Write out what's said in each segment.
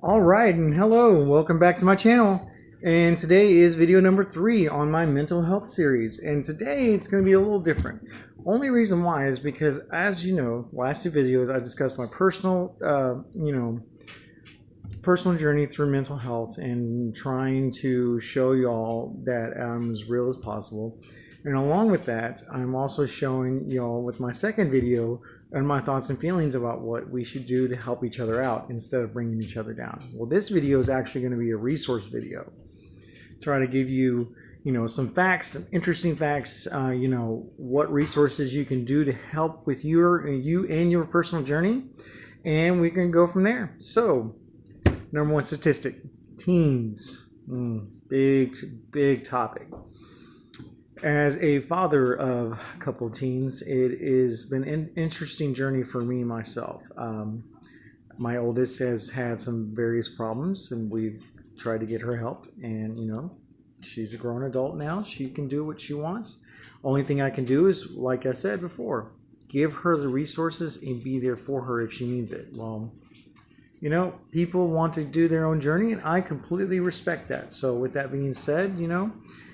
All right, and hello, welcome back to my channel. And today is video number 3 on my mental health series. And today it's going to be a little different. Only reason why is because, as you know, last 2 videos I discussed my personal, personal journey through mental health and trying to show y'all that I'm as real as possible. And along with that, I'm also showing y'all with my second video and my thoughts and feelings about what we should do to help each other out instead of bringing each other down. Well, this video is actually going to be a resource video. Try to give you, some facts, some interesting facts, what resources you can do to help with you and your personal journey. And we can go from there. So, number 1 statistic, teens. Big topic. As a father of a couple of teens, it has been an interesting journey for me myself. My oldest has had some various problems, and we've tried to get her help. And she's a grown adult now. She can do what she wants. Only thing I can do is, like I said before, give her the resources and be there for her if she needs it. Well, people want to do their own journey, and I completely respect that. So with that being said,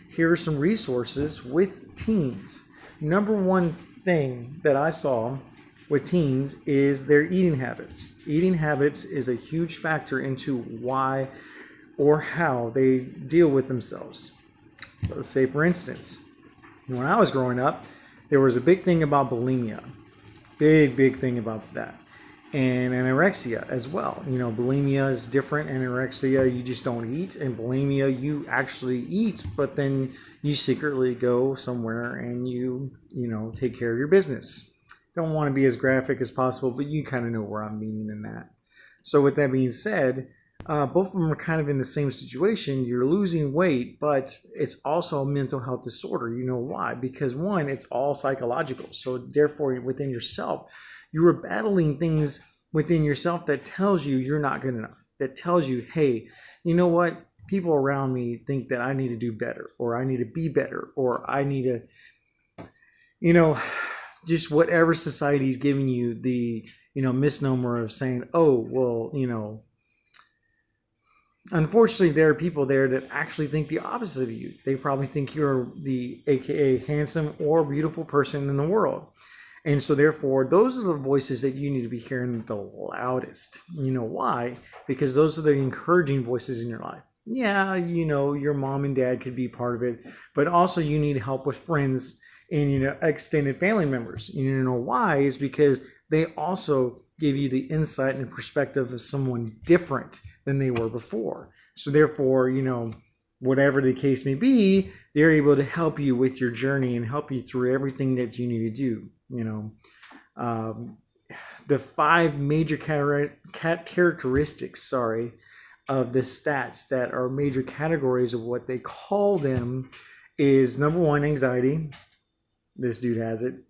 here are some resources with teens. Number 1 thing that I saw with teens is their eating habits. Eating habits is a huge factor into why or how they deal with themselves. Let's say, for instance, when I was growing up, there was a big thing about bulimia. Big thing about that. And anorexia as well. Bulimia is different. Anorexia, you just don't eat. And bulimia, you actually eat, but then you secretly go somewhere and you take care of your business. Don't want to be as graphic as possible, but you kind of know where I'm meaning in that. So with that being said, both of them are kind of in the same situation. You're losing weight, but it's also a mental health disorder. You know why? Because 1, it's all psychological. So therefore, within yourself, you are battling things within yourself that tells you you're not good enough. That tells you, hey, you know what? People around me think that I need to do better, or I need to be better, or I need to, just whatever society's giving you the, misnomer of saying, oh, well, unfortunately, there are people there that actually think the opposite of you. They probably think you're the AKA handsome or beautiful person in the world. And so therefore, those are the voices that you need to be hearing the loudest. You know why? Because those are the encouraging voices in your life. Yeah, your mom and dad could be part of it, but also you need help with friends and, extended family members. You know why? Is because they also give you the insight and perspective of someone different than they were before. So therefore, whatever the case may be, they're able to help you with your journey and help you through everything that you need to do. The 5 major characteristics, of the stats that are major categories of what they call them is number 1, anxiety. This dude has it.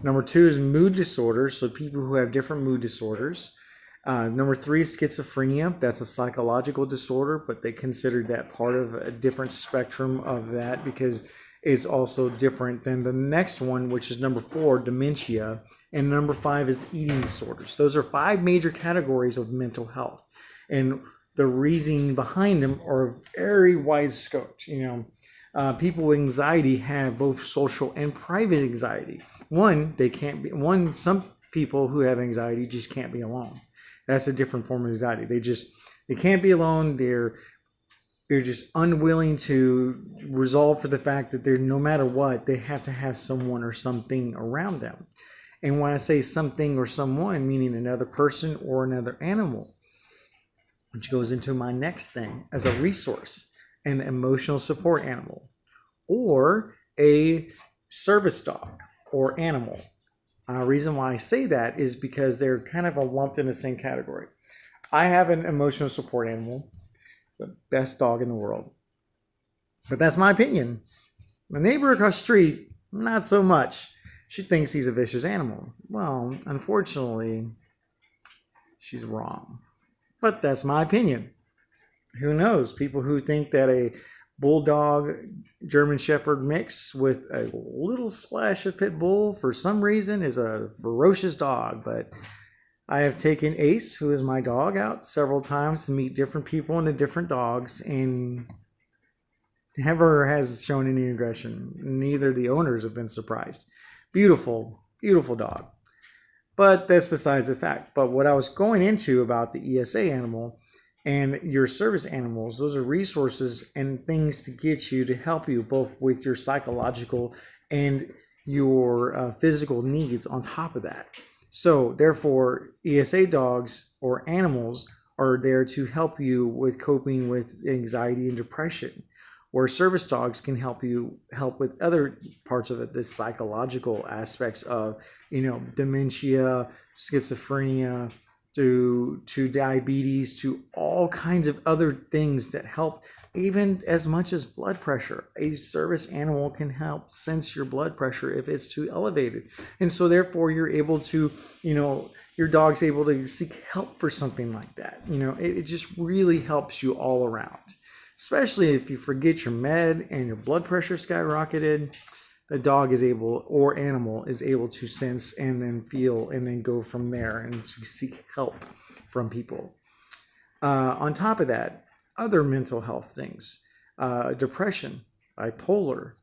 Number 2 is mood disorders. So people who have different mood disorders. Number 3 is schizophrenia. That's a psychological disorder, but they consider that part of a different spectrum of that because it's also different than the next one, which is number 4, dementia. And number 5 is eating disorders. Those are 5 major categories of mental health. And the reasoning behind them are very wide scoped. People with anxiety have both social and private anxiety. Some people who have anxiety just can't be alone. That's a different form of anxiety. They can't be alone. They're just unwilling to resolve for the fact that no matter what, they have to have someone or something around them. And when I say something or someone, meaning another person or another animal, which goes into my next thing as a resource, an emotional support animal, or a service dog or animal. Reason why I say that is because they're kind of lumped in the same category. I have an emotional support animal. It's the best dog in the world. But that's my opinion. My neighbor across the street, not so much. She thinks he's a vicious animal. Well, unfortunately, she's wrong. But that's my opinion. Who knows? People who think that a bulldog German Shepherd mix with a little splash of pit bull for some reason is a ferocious dog, but I have taken Ace, who is my dog, out several times to meet different people and the different dogs, and never has shown any aggression. Neither the owners have been surprised. Beautiful, beautiful dog. But that's besides the fact. But what I was going into about the ESA animal and your service animals, those are resources and things to get you to help you both with your psychological and your physical needs on top of that. So therefore, ESA dogs or animals are there to help you with coping with anxiety and depression, where service dogs can help with other parts of it, the psychological aspects of, dementia, schizophrenia, to diabetes, to all kinds of other things that help, even as much as blood pressure. A service animal can help sense your blood pressure if it's too elevated. And so therefore you're able to, your dog's able to seek help for something like that. It just really helps you all around. Especially if you forget your med and your blood pressure skyrocketed, the dog is able, or animal is able to sense and then feel and then go from there and to seek help from people. On top of that, other mental health things, depression, bipolar,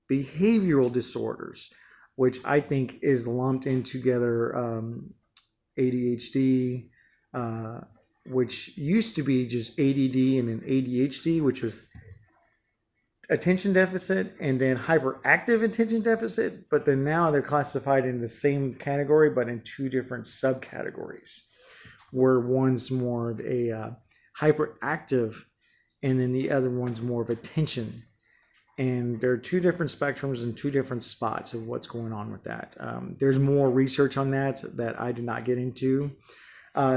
behavioral disorders, which I think is lumped in together, ADHD, which used to be just ADD and an ADHD, which was attention deficit and then hyperactive attention deficit, but then now they're classified in the same category, but in two different subcategories, where one's more of a hyperactive and then the other one's more of attention. And there are two different spectrums and two different spots of what's going on with that. There's more research on that I did not get into.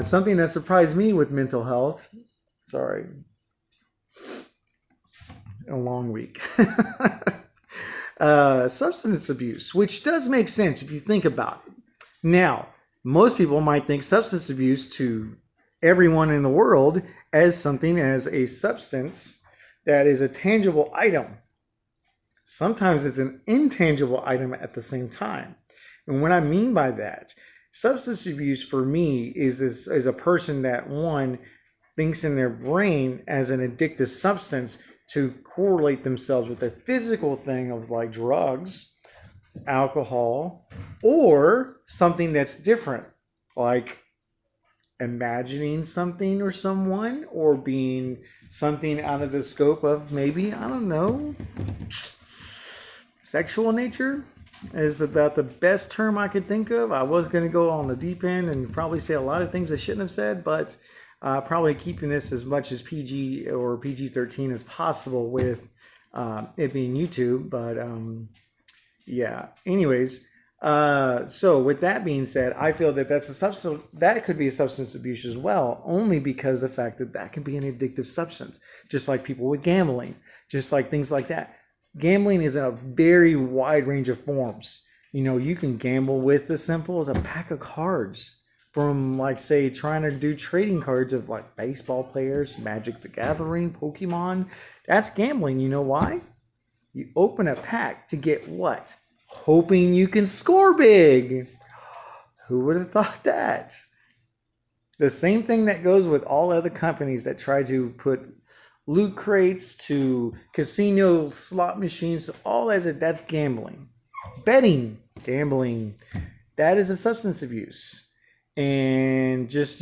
Something that surprised me with mental health, a long week. Substance abuse, which does make sense if you think about it. Now, most people might think substance abuse to everyone in the world as something as a substance that is a tangible item. Sometimes it's an intangible item at the same time. And what I mean by that, substance abuse for me is a person that, one, thinks in their brain as an addictive substance to correlate themselves with a physical thing of like drugs, alcohol, or something that's different, like imagining something or someone, or being something out of the scope of maybe, I don't know, sexual nature is about the best term I could think of. I was going to go on the deep end and probably say a lot of things I shouldn't have said, but probably keeping this as much as PG or PG-13 as possible with it being YouTube. But yeah, anyways, so with that being said, I feel that that's a substance that could be a substance abuse as well, only because the fact that can be an addictive substance, just like people with gambling, just like things like that. Gambling is a very wide range of forms. You can gamble with as simple as a pack of cards, from like, say, trying to do trading cards of like baseball players, Magic the Gathering, Pokemon. That's gambling. You know why? You open a pack to get what? Hoping you can score big. Who would have thought that? The same thing that goes with all other companies that try to put loot crates to casino slot machines, all that's gambling. Betting, gambling, that is a substance abuse. And just,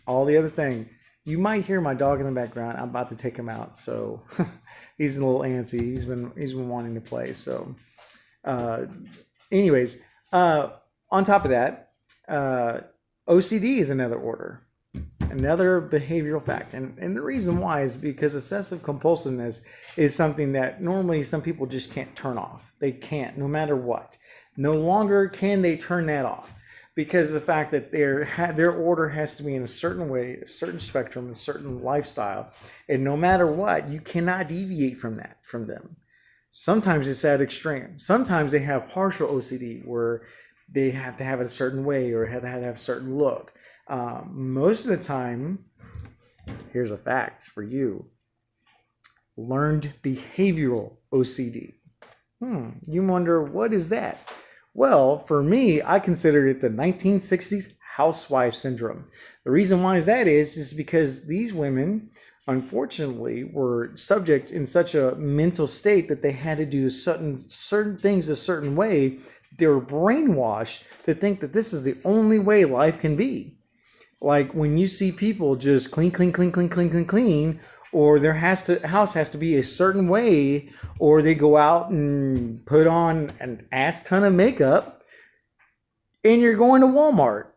all the other thing. You might hear my dog in the background. I'm about to take him out, so he's a little antsy. He's been wanting to play. So, anyways, on top of that, OCD is another order. Another behavioral fact. And the reason why is because obsessive compulsiveness is something that normally some people just can't turn off. They can't, no matter what. No longer can they turn that off, because of the fact that their order has to be in a certain way, a certain spectrum, a certain lifestyle. And no matter what, you cannot deviate from them. Sometimes it's at extreme. Sometimes they have partial OCD where they have to have it a certain way or have to have a certain look. Most of the time, here's a fact for you: learned behavioral OCD. You wonder, what is that? Well, for me, I consider it the 1960s housewife syndrome. The reason why is because these women, unfortunately, were subject in such a mental state that they had to do certain things a certain way. They were brainwashed to think that this is the only way life can be. Like when you see people just clean, clean, clean, clean, clean, clean, clean, or house has to be a certain way, or they go out and put on an ass ton of makeup, and you're going to Walmart.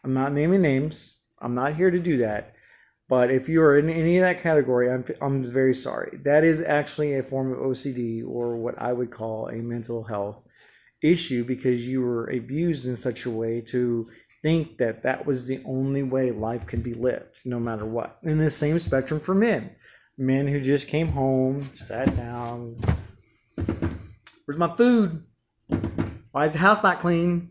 I'm not naming names. I'm not here to do that. But if you are in any of that category, I'm very sorry. That is actually a form of OCD, or what I would call a mental health issue, because you were abused in such a way to think that that was the only way life can be lived, no matter what. In the same spectrum for men who just came home, sat down. Where's my food? Why is the house not clean?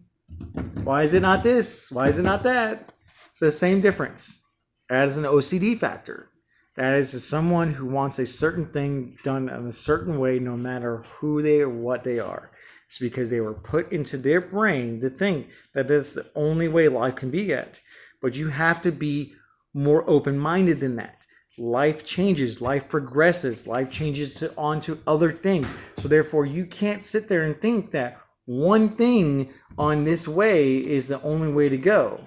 Why is it not this? Why is it not that? It's the same difference as an OCD factor. That is someone who wants a certain thing done in a certain way, no matter who they or what they are. It's because they were put into their brain to think that that's the only way life can be yet. But you have to be more open-minded than that. Life changes, life progresses, life changes on to other things. So therefore, you can't sit there and think that one thing on this way is the only way to go.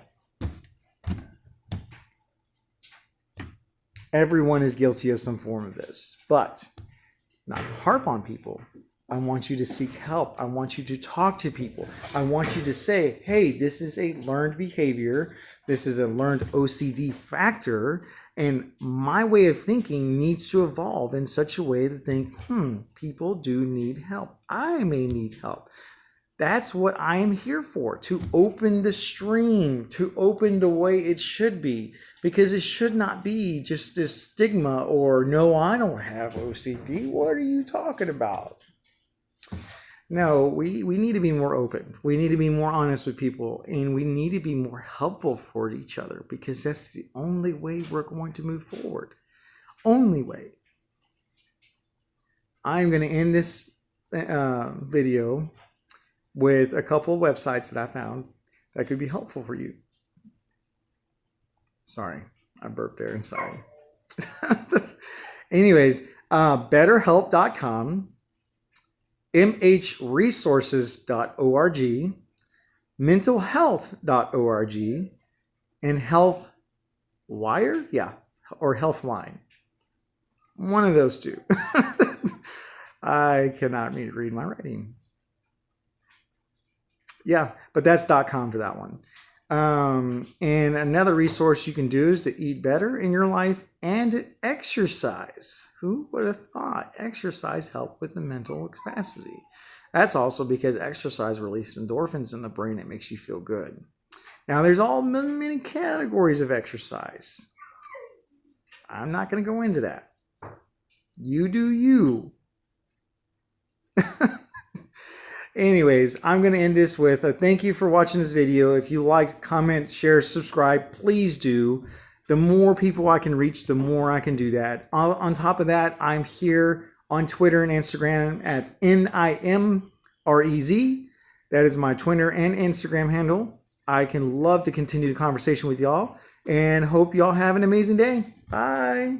Everyone is guilty of some form of this, but not to harp on people. I want you to seek help. I want you to talk to people. I want you to say, hey, this is a learned behavior. This is a learned OCD factor. And my way of thinking needs to evolve in such a way to think, people do need help. I may need help. That's what I am here for, to open the stream, to open the way it should be, because it should not be just this stigma or, no, I don't have OCD. What are you talking about? No, we need to be more open. We need to be more honest with people, and we need to be more helpful for each other, because that's the only way we're going to move forward. Only way. I'm going to end this video with a couple of websites that I found that could be helpful for you. Sorry, I burped there inside. Anyways, betterhelp.com, mhresources.org, mentalhealth.org, and HealthWire, or Healthline. One of those two. I cannot read my writing. Yeah, but that's .com for that one. And another resource you can do is to eat better in your life and exercise. Who would have thought exercise helped with the mental capacity? That's also because exercise releases endorphins in the brain. It makes you feel good. Now, there's all many categories of exercise. I'm not going to go into that. You do you. Anyways, I'm going to end this with a thank you for watching this video. If you liked, comment, share, subscribe, please do. The more people I can reach, the more I can do that. On top of that, I'm here on Twitter and Instagram at NIMREZ. That is my Twitter and Instagram handle. I can love to continue the conversation with y'all, and hope y'all have an amazing day. Bye.